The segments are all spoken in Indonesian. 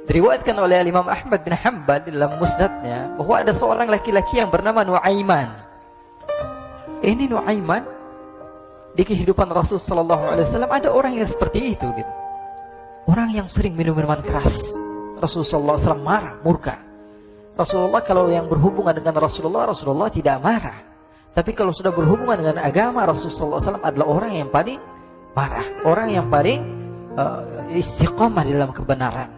Diriwayatkan oleh Imam Ahmad bin Hanbal dalam musnadnya bahwa ada seorang laki-laki yang bernama Nuaiman. Ini Nuaiman, di kehidupan Rasul sallallahu alaihi wasallam ada orang yang seperti itu gitu. Orang yang sering minum minuman keras. Rasul sallallahu alaihi wasallam marah, murka. Rasulullah kalau yang berhubungan dengan Rasulullah tidak marah. Tapi kalau sudah berhubungan dengan agama, Rasul sallallahu alaihi wasallam adalah orang yang paling marah, orang yang paling istiqomah di dalam kebenaran.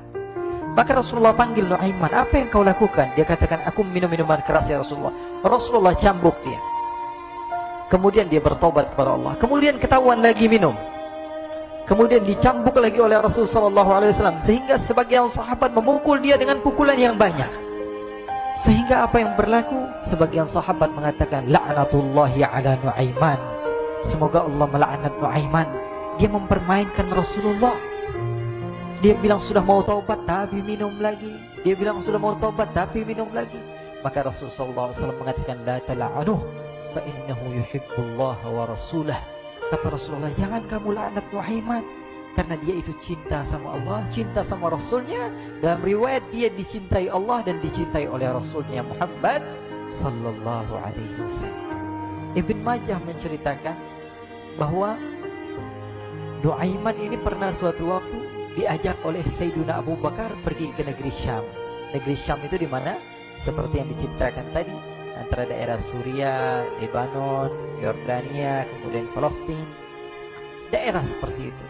Maka Rasulullah panggil Nuaiman, apa yang kau lakukan? Dia katakan, aku minum minuman keras ya Rasulullah. Rasulullah cambuk dia. Kemudian dia bertobat kepada Allah. Kemudian ketahuan lagi minum. Kemudian dicambuk lagi oleh Rasulullah sallallahu alaihi wasallam, sehingga sebagian sahabat memukul dia dengan pukulan yang banyak. Sehingga apa yang berlaku? Sebagian sahabat mengatakan, la'natullahi ala Nuaiman. Semoga Allah melaknat Nuaiman. Dia mempermainkan Rasulullah. Dia bilang sudah mau taubat tapi minum lagi. Dia bilang sudah mau taubat tapi minum lagi. Maka Rasulullah SAW mengatakan, la tala'anuh fa innahu yuhibbullaha wa rasulah. Kata Rasulullah, jangan kamu laknat Nuaiman, karena dia itu cinta sama Allah, cinta sama Rasulnya. Dalam riwayat dia dicintai Allah dan dicintai oleh Rasulnya Muhammad sallallahu alaihi wasallam. Ibn Majah menceritakan bahwa Nuaiman ini pernah suatu waktu diajak oleh Sayyidina Abu Bakar pergi ke negeri Syam. Negeri Syam itu di mana? Seperti yang diceritakan tadi, antara daerah Suriah, Lebanon, Yordania, kemudian Palestina. Daerah seperti itu.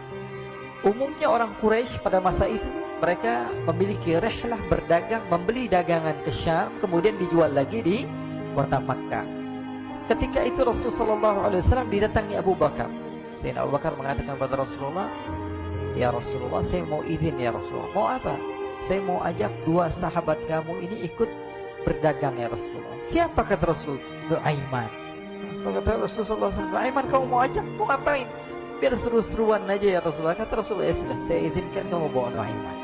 Umumnya orang Quraisy pada masa itu mereka memiliki rihlah berdagang, membeli dagangan ke Syam, kemudian dijual lagi di kota Makkah. Ketika itu Rasulullah SAW didatangi Abu Bakar. Sayyidina Abu Bakar mengatakan kepada Rasulullah, ya Rasulullah, saya mau izin ya Rasulullah. Mau apa? Saya mau ajak dua sahabat kamu ini ikut berdagang ya Rasulullah. Siapa kata Rasul? Nuaiman. Kata Rasulullah, Nuaiman kamu mau ajak? Mau ngapain? Biar seru-seruan aja ya Rasulullah. Kata Rasulullah, ya sudah, saya izinkan kamu bawa Nuaiman.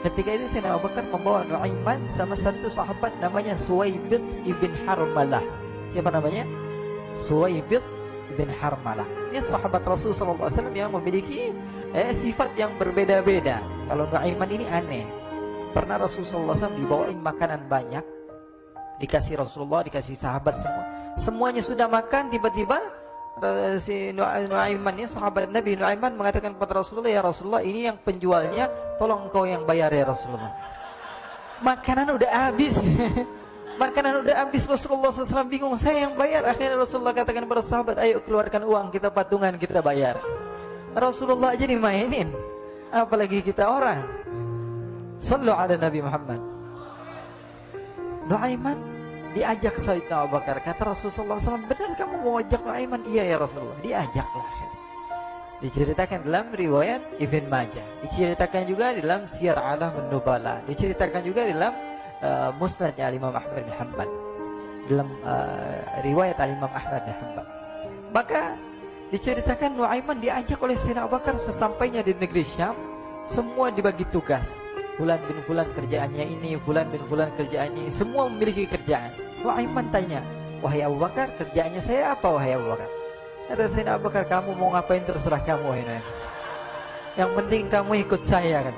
Ketika itu Sayyidina Abu Bakar membawa Nuaiman sama satu sahabat namanya Suwaibid ibn Harmalah. Siapa namanya? Suwaibid ibn Harmalah. Ini sahabat Rasulullah SAW yang memiliki sifat yang berbeda-beda. Kalau Nuaiman ini aneh. Pernah Rasulullah SAW dibawain makanan banyak, dikasih Rasulullah, dikasih sahabat semua. Semuanya sudah makan, tiba-tiba si Nuaiman ini, sahabat Nabi Nuaiman mengatakan kepada Rasulullah, ya Rasulullah, ini yang penjualnya, tolong engkau yang bayar ya Rasulullah. Makanan udah habis. Makanan udah habis. Rasulullah SAW bingung, saya yang bayar. Akhirnya Rasulullah katakan kepada sahabat, ayo keluarkan uang, kita patungan, kita bayar. Rasulullah aja dimainin, apalagi kita orang. Sallu ala Nabi Muhammad. Nuaiman diajak Sayyidina Abu Bakar. Kata Rasulullah SAW, benar kamu mau ajak Nuaiman? Iya ya Rasulullah. Diajaklah. Diceritakan dalam riwayat Ibn Majah, diceritakan juga dalam Siyar A'lamun Nubala, diceritakan juga dalam musnadnya Imam Ahmad bin Hanbal, dalam riwayat Imam Ahmad bin Hanbal. Maka diceritakan Nuaiman diajak oleh Sayyidina Abu Bakar. Sesampainya di negeri Syam, semua dibagi tugas. Fulan bin Fulan kerjaannya ini, Fulan bin Fulan kerjaannya ini. Semua memiliki kerjaan. Nuaiman tanya, wahai Abu Bakar, kerjaannya saya apa wahai Abu Bakar? Kata Sayyidina Abu Bakar, kamu mau ngapain terserah kamu wahai Nuaiman. Yang penting kamu ikut saya kan.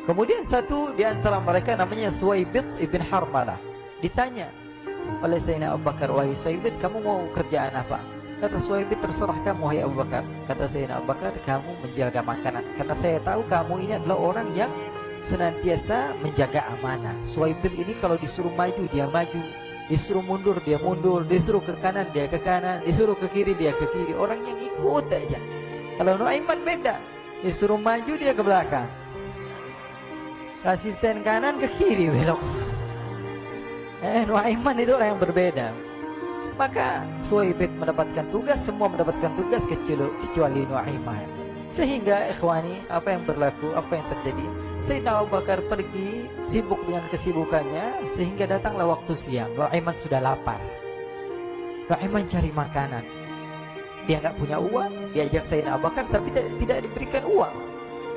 Kemudian satu di antara mereka namanya Suwaibid ibn Harmalah. Ditanya oleh Sayyidina Abu Bakar, wahai Suwaibid, kamu mau kerjaan apa? Kata Suwaibid, terserah kamu wahai Abu Bakar. Kata Sayyidina Abu Bakar, kamu menjaga makanan, karena saya tahu kamu ini adalah orang yang senantiasa menjaga amanah. Suwaibid ini kalau disuruh maju dia maju, disuruh mundur dia mundur, disuruh ke kanan dia ke kanan, disuruh ke kiri dia ke kiri. Orang yang ikut aja. Kalau Nuaiman beda, disuruh maju dia ke belakang, kasih sen kanan ke kiri belok. Nuaiman itu orang yang berbeda. Maka Suwaibid mendapatkan tugas, semua mendapatkan tugas kecuali Nuaiman. Sehingga ikhwani, apa yang berlaku, apa yang terjadi? Sayyidina Abu Bakar pergi sibuk dengan kesibukannya, sehingga datanglah waktu siang. Nuaiman sudah lapar. Nuaiman cari makanan. Dia nggak punya uang, diajak Sayyidina Abu Bakar tapi tidak diberikan uang.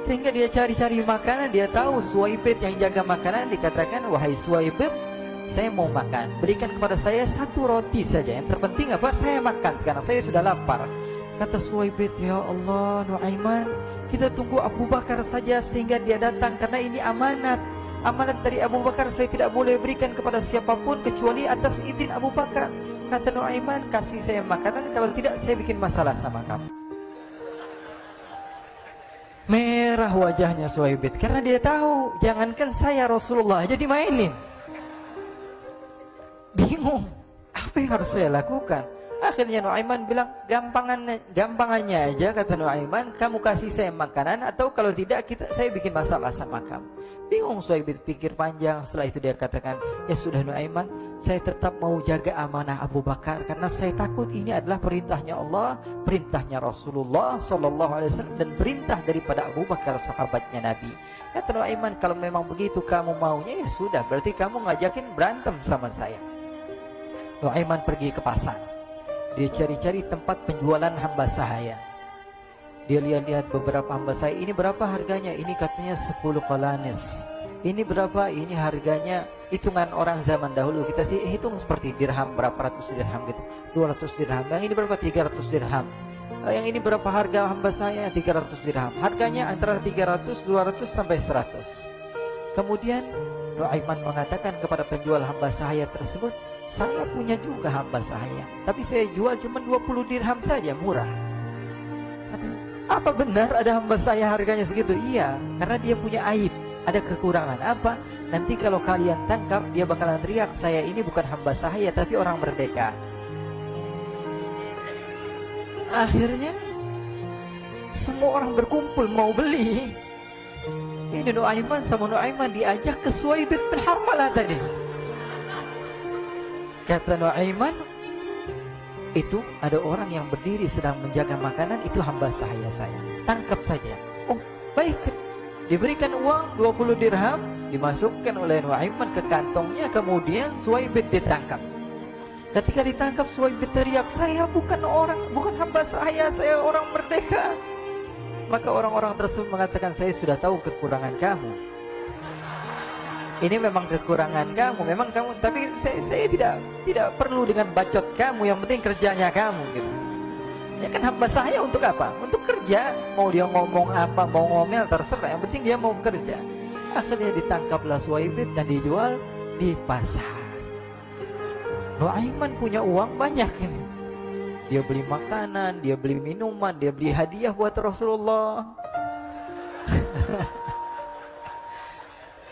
Sehingga dia cari-cari makanan, dia tahu Suwaibid yang jaga makanan, dikatakan, wahai Suwaibid, saya mau makan, berikan kepada saya satu roti saja. Yang terpenting apa? Saya makan sekarang, saya sudah lapar. Kata Suwaibid, ya Allah Nuaiman, Kita tunggu Abu Bakar saja sehingga dia datang, karena ini amanat. Amanat dari Abu Bakar, saya tidak boleh berikan kepada siapapun kecuali atas izin Abu Bakar. Kata Nuaiman, kasih saya makanan, kalau tidak saya bikin masalah sama kamu. Merah wajahnya Suhaibit, karena dia tahu, jangankan saya, Rasulullah aja dimainin. Bingung, apa yang harus saya lakukan? Akhirnya Nuaiman bilang, gampangannya aja, kata Nuaiman, kamu kasih saya makanan, atau kalau tidak saya bikin masalah sama kamu. Bingung Suhaibit, pikir panjang. Setelah itu dia katakan, ya sudah Nuaiman, saya tetap mau jaga amanah Abu Bakar, karena saya takut ini adalah perintahnya Allah, perintahnya Rasulullah SAW, dan perintah daripada Abu Bakar, sahabatnya Nabi. Kata Nuaiman, kalau memang begitu kamu maunya, ya sudah, berarti kamu ngajakin berantem sama saya. Nuaiman pergi ke pasar. Dia cari-cari tempat penjualan hamba sahaya. Dia lihat-lihat beberapa hamba sahaya. Ini berapa harganya? Ini katanya 10 qalanis. Ini berapa? Ini harganya, hitungan orang zaman dahulu. Kita sih hitung seperti dirham, berapa ratus dirham gitu. 200 dirham. Yang ini berapa? 300 dirham. Yang ini berapa harga hamba sahaya? 300 dirham. Harganya antara 300, 200 sampai 100. Kemudian Nuaiman mengatakan kepada penjual hamba sahaya tersebut, saya punya juga hamba sahaya, tapi saya jual cuma 20 dirham saja, murah. Apa benar ada hamba saya harganya segitu? Iya, karena dia punya aib, ada kekurangan. Apa? Nanti kalau kalian tangkap, dia bakalan teriak, saya ini bukan hamba sahaya, tapi orang merdeka. Akhirnya semua orang berkumpul mau beli. Ini Nuaiman sama Nuaiman diajak ke Suhaibit bin Harmalah tadi. Kata Nuaiman, itu ada orang yang berdiri sedang menjaga makanan, itu hamba sahaya saya, tangkap saja. Oh baik, diberikan uang 20 dirham, dimasukkan oleh Nuaiman ke kantongnya. Kemudian Suhaibit ditangkap. Ketika ditangkap, Suhaibit teriak, saya bukan hamba saya orang merdeka. Maka orang-orang tersebut mengatakan, saya sudah tahu kekurangan kamu. Ini memang kekurangan kamu, memang kamu, tapi saya tidak perlu dengan bacot kamu, yang penting kerjanya kamu gitu. Ya kan hamba saya untuk apa? Untuk kerja. Mau dia ngomong apa, mau ngomel terserah, yang penting dia mau kerja. Akhirnya ditangkaplah Suhaibit dan dijual di pasar. Nuaiman punya uang banyak ini. Dia beli makanan, dia beli minuman, dia beli hadiah buat Rasulullah.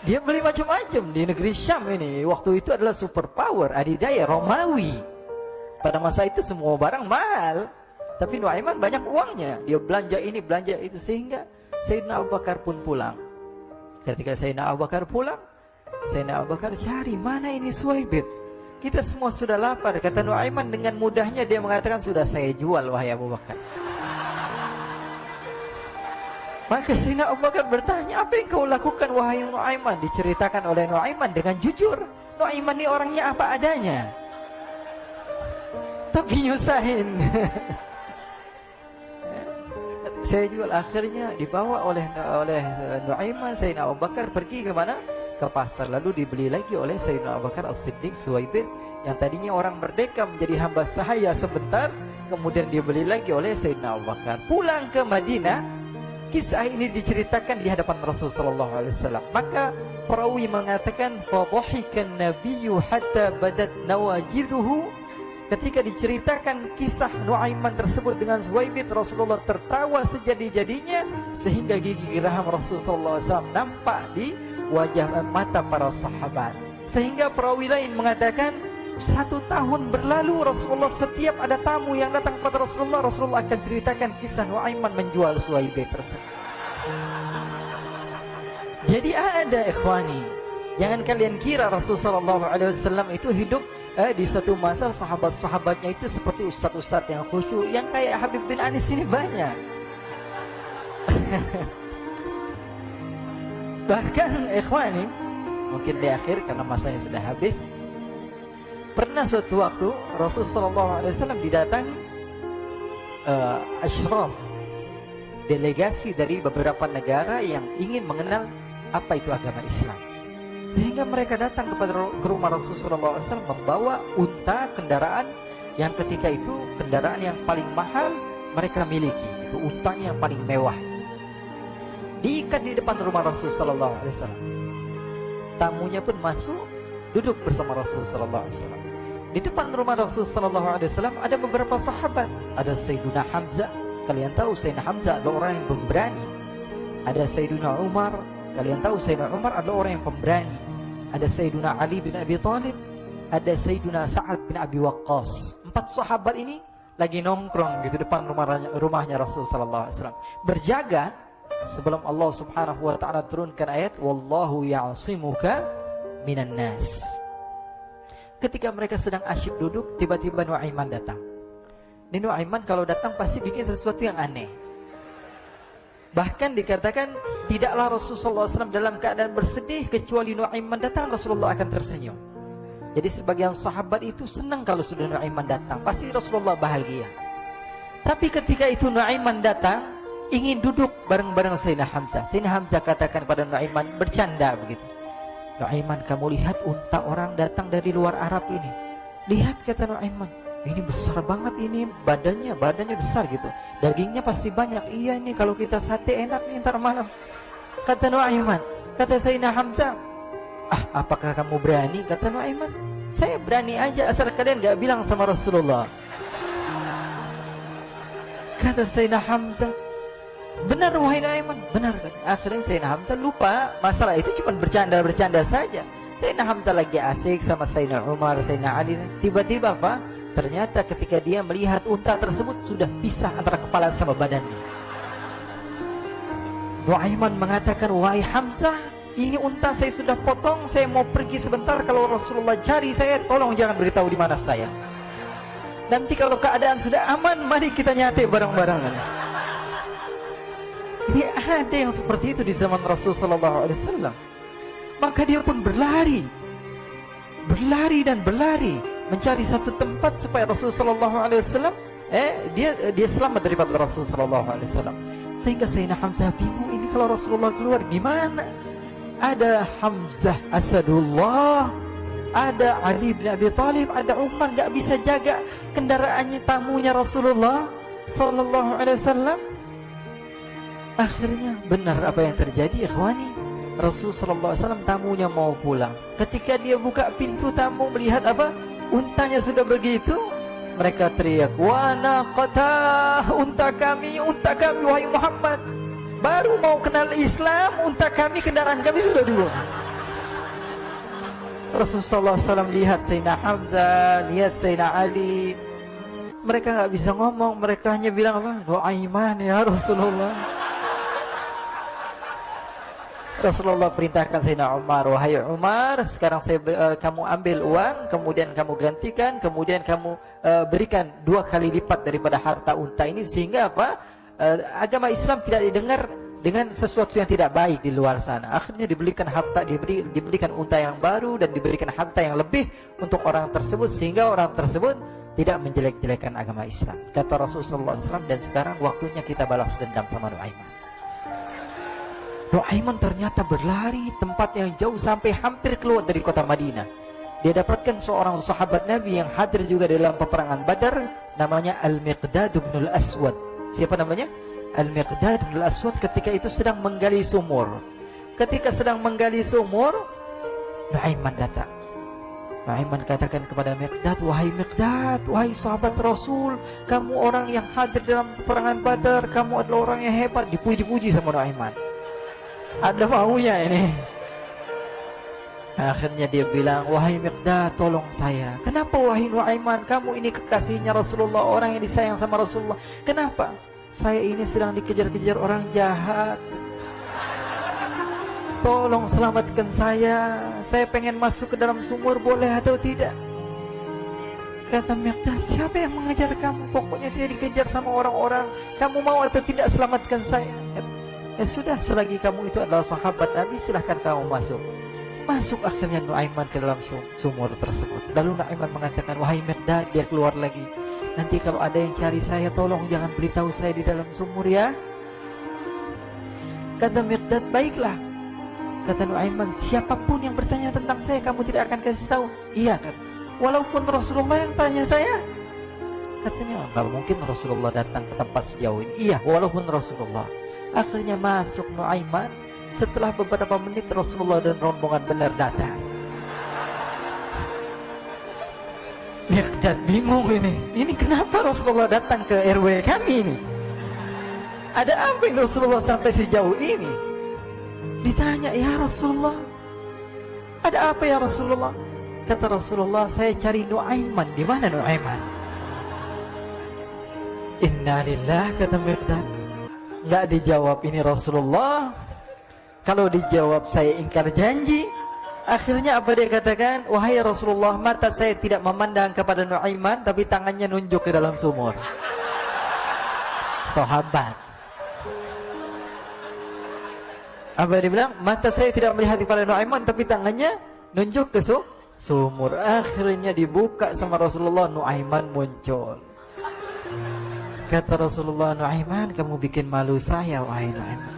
Dia beli macam-macam di negeri Syam ini. Waktu itu adalah superpower, adidaya Romawi. Pada masa itu semua barang mahal, tapi Nuaiman banyak uangnya. Dia belanja ini, belanja itu, sehingga Sayyidina Abu Bakar pun pulang. Ketika Sayyidina Abu Bakar pulang, Sayyidina Abu Bakar cari, mana ini Suhaibit? Kita semua sudah lapar. Kata Nuaiman dengan mudahnya dia mengatakan, sudah saya jual wahai Abu Bakar. Maka Sayyidina Abu Bakar bertanya, apa yang kau lakukan wahai Nuaiman? Diceritakan oleh Nuaiman dengan jujur. Nuaiman ini orangnya apa adanya, tapi nyusahin. Saya jual. Akhirnya dibawa oleh Nuaiman, Sayyidina Abu Bakar pergi ke mana? Ke pasar, lalu dibeli lagi oleh Sayyidina Abu Bakar As-Siddiq Suhaibit, yang tadinya orang merdeka menjadi hamba sahaya sebentar, kemudian dibeli lagi oleh Sayyidina Abu Bakar. Pulang ke Madinah, kisah ini diceritakan di hadapan Rasulullah SAW. Maka perawi mengatakan, fadhahikan nabiyyu hatta badat nawajiduhu. Ketika diceritakan kisah Nuaiman tersebut dengan Suhaibit, Rasulullah tertawa sejadi-jadinya, sehingga gigi geraham Rasulullah SAW nampak di wajah mata para sahabat. Sehingga perawi lain mengatakan, 1 tahun berlalu, Rasulullah setiap ada tamu yang datang kepada Rasulullah akan ceritakan kisah Nuaiman menjual Suhaibit tersebut. Jadi ada ikhwani, jangan kalian kira Rasulullah SAW itu hidup di satu masa sahabat-sahabatnya itu seperti ustaz-ustaz yang khusyuk, yang kayak Habib bin Anis ini banyak. Bahkan ikhwani, mungkin di akhir karena masanya sudah habis, pernah suatu waktu Rasulullah SAW didatangi asyraf, delegasi dari beberapa negara yang ingin mengenal apa itu agama Islam. Sehingga mereka datang ke rumah Rasulullah SAW membawa unta, kendaraan yang ketika itu kendaraan yang paling mahal mereka miliki, itu untanya yang paling mewah. diikat di depan rumah Rasul sallallahu alaihi wasallam. Tamunya pun masuk, duduk bersama Rasul sallallahu alaihi wasallam. Di depan rumah Rasul sallallahu alaihi wasallam ada beberapa sahabat. Ada Sayyiduna Hamzah. Kalian tahu Sayyidina Hamzah adalah orang yang pemberani. Ada Sayyiduna Umar. Kalian tahu Sayyidina Umar adalah orang yang pemberani. Ada Sayyiduna Ali bin Abi Thalib. Ada Sayyiduna Sa'ad bin Abi Waqqas. 4 sahabat ini lagi nongkrong gitu depan rumahnya Rasul sallallahu alaihi wasallam, berjaga sebelum Allah Subhanahu wa taala turunkan ayat wallahu ya'simuka minan nas. Ketika mereka sedang asyik duduk, tiba-tiba Nu'aiman datang. Ini Nu'aiman kalau datang pasti bikin sesuatu yang aneh. Bahkan dikatakan tidaklah Rasulullah SAW dalam keadaan bersedih, kecuali Nu'aiman datang Rasulullah akan tersenyum. Jadi sebagian sahabat itu senang kalau sudah Nu'aiman datang, pasti Rasulullah bahagia. Tapi ketika itu Nu'aiman datang, ingin duduk bareng-bareng Sayyidina Hamzah. Sayyidina Hamzah katakan pada Nu'aiman, bercanda begitu. Nu'aiman, kamu lihat unta orang datang dari luar Arab ini. Lihat, kata Nu'aiman, ini besar banget ini, badannya besar gitu. Dagingnya pasti banyak. Iya, ini kalau kita sate enak nih ntar malam. Kata Nu'aiman. Kata Sayyidina Hamzah, apakah kamu berani? Kata Nu'aiman, saya berani aja asal kalian gak bilang sama Rasulullah. Kata Sayyidina Hamzah, benar wahai Nu'aiman, benar. Akhirnya Sayyidina Hamzah lupa masalah itu, cuma bercanda-bercanda saja. Sayyidina Hamzah lagi asik sama Sayyidina Umar, Sayyidina Ali. Tiba-tiba apa? Ternyata ketika dia melihat unta tersebut sudah pisah antara kepala sama badannya. Nu'aiman mengatakan, wahai Hamzah, ini unta saya sudah potong, saya mau pergi sebentar. Kalau Rasulullah cari saya, tolong jangan beritahu di mana saya. Nanti kalau keadaan sudah aman, mari kita nyate bareng-barengan. Ini ada yang seperti itu di zaman Rasul sallallahu alaihi wasallam. Maka dia pun berlari dan berlari mencari satu tempat supaya Rasul sallallahu alaihi wasallam dia selamat daripada Rasul sallallahu alaihi wasallam. Sehingga Sayyidina Hamzah bingung, ini kalau Rasulullah keluar gimana? Ada Hamzah Asadullah, ada Ali bin Abi Thalib, ada Umar, gak bisa jaga kendaraannya tamunya Rasulullah sallallahu alaihi wasallam. Akhirnya benar apa yang terjadi, ikhwani. Rasul sallallahu alaihi wasallam tamunya mau pulang. Ketika dia buka pintu tamu melihat apa? Untanya sudah begitu. Mereka teriak, "Wa naqata, unta kami wahai Muhammad. Baru mau kenal Islam, unta kami, kendaraan kami sudah dibuang." Rasul sallallahu alaihi wasallam lihat Sayyidina Hamzah, lihat Sayyidina Ali. Mereka nggak bisa ngomong, mereka hanya bilang apa? Nu'aiman ya Rasulullah. Rasulullah perintahkan Sayyidina Umar, wahai Umar, sekarang kamu ambil uang, kemudian kamu gantikan, kemudian kamu berikan 2 kali lipat daripada harta unta ini, sehingga apa? Agama Islam tidak didengar dengan sesuatu yang tidak baik di luar sana. Akhirnya diberikan harta, diberikan unta yang baru dan diberikan harta yang lebih untuk orang tersebut, sehingga orang tersebut tidak menjelek-jelekan agama Islam. Kata Rasulullah SAW, dan sekarang waktunya kita balas dendam sama Nu'aiman. Nu'aiman ternyata berlari tempat yang jauh sampai hampir keluar dari kota Madinah. Dia dapatkan seorang sahabat Nabi yang hadir juga dalam peperangan Badar, namanya Al-Miqdad bin Al-Aswad. Siapa namanya? Al-Miqdad bin Al-Aswad ketika itu sedang menggali sumur. Ketika sedang menggali sumur, Nu'aiman datang. Nu'aiman katakan kepada Miqdad, wahai Miqdad, wahai sahabat Rasul, kamu orang yang hadir dalam peperangan Badar, kamu adalah orang yang hebat. Dipuji-puji sama Nu'aiman. Ada maunya ini. Akhirnya dia bilang, wahai Miqdad, tolong saya. Kenapa wahai Nu'aiman? Kamu ini kekasihnya Rasulullah, orang yang disayang sama Rasulullah. Kenapa? Saya ini sedang dikejar-kejar orang jahat. Tolong selamatkan saya. Saya pengen masuk ke dalam sumur, boleh atau tidak? Kata Miqdad, siapa yang mengejar kamu? Pokoknya saya dikejar sama orang-orang. Kamu mau atau tidak selamatkan saya? Ya sudah, selagi kamu itu adalah sahabat Nabi, silahkan kamu masuk. Masuk akhirnya Nu'aiman ke dalam sumur tersebut. Lalu Nu'aiman mengatakan, wahai Miqdad, dia keluar lagi. Nanti kalau ada yang cari saya, tolong jangan beritahu saya di dalam sumur ya. Kata Miqdad, baiklah. Kata Nu'aiman, siapapun yang bertanya tentang saya, kamu tidak akan kasih tahu. Iya kan? Walaupun Rasulullah yang tanya saya. Katanya, kalau mungkin Rasulullah datang ke tempat sejauh ini. Iya, walaupun Rasulullah. Akhirnya masuk Nuaiman. Setelah beberapa menit Rasulullah dan rombongan benar datang. Miqdad bingung ini. Ini kenapa Rasulullah datang ke RW kami ini? Ada apa yang Rasulullah sampai sejauh ini? Ditanya, ya Rasulullah, ada apa ya Rasulullah? Kata Rasulullah, saya cari Nuaiman. Di mana Nuaiman? Inna lillah, kata Miqdad. Nggak dijawab ini Rasulullah. Kalau dijawab saya ingkar janji. Akhirnya apa dia katakan? Wahai Rasulullah, mata saya tidak memandang kepada Nuaiman, tapi tangannya nunjuk ke dalam sumur. Sahabat. Apa dia bilang? Mata saya tidak melihat kepada Nuaiman, tapi tangannya nunjuk ke sumur. Akhirnya dibuka sama Rasulullah, Nuaiman muncul. Kata Rasulullah, Nuaiman, kamu bikin malu saya, wahai Nuaiman.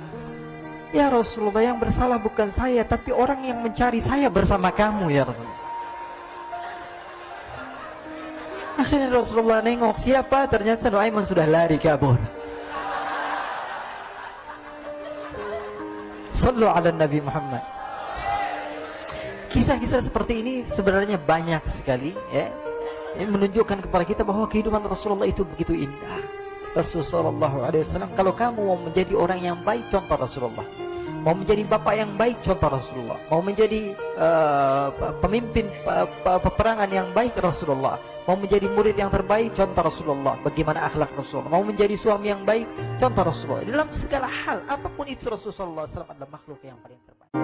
Ya Rasulullah, yang bersalah bukan saya, tapi orang yang mencari saya bersama kamu, ya Rasulullah. Akhirnya Rasulullah nengok, siapa? Ternyata Nuaiman sudah lari kabur. Sallu ala Nabi Muhammad. Kisah-kisah seperti ini sebenarnya banyak sekali, ya. Ini menunjukkan kepada kita bahwa kehidupan Rasulullah itu begitu indah. Rasulullah SAW, kalau kamu mau menjadi orang yang baik, contoh Rasulullah. Mau menjadi bapak yang baik, contoh Rasulullah. Mau menjadi pemimpin peperangan yang baik, Rasulullah. Mau menjadi murid yang terbaik, contoh Rasulullah. Bagaimana akhlak Rasulullah. Mau menjadi suami yang baik, contoh Rasulullah. Dalam segala hal, apapun itu Rasulullah SAW adalah makhluk yang paling terbaik.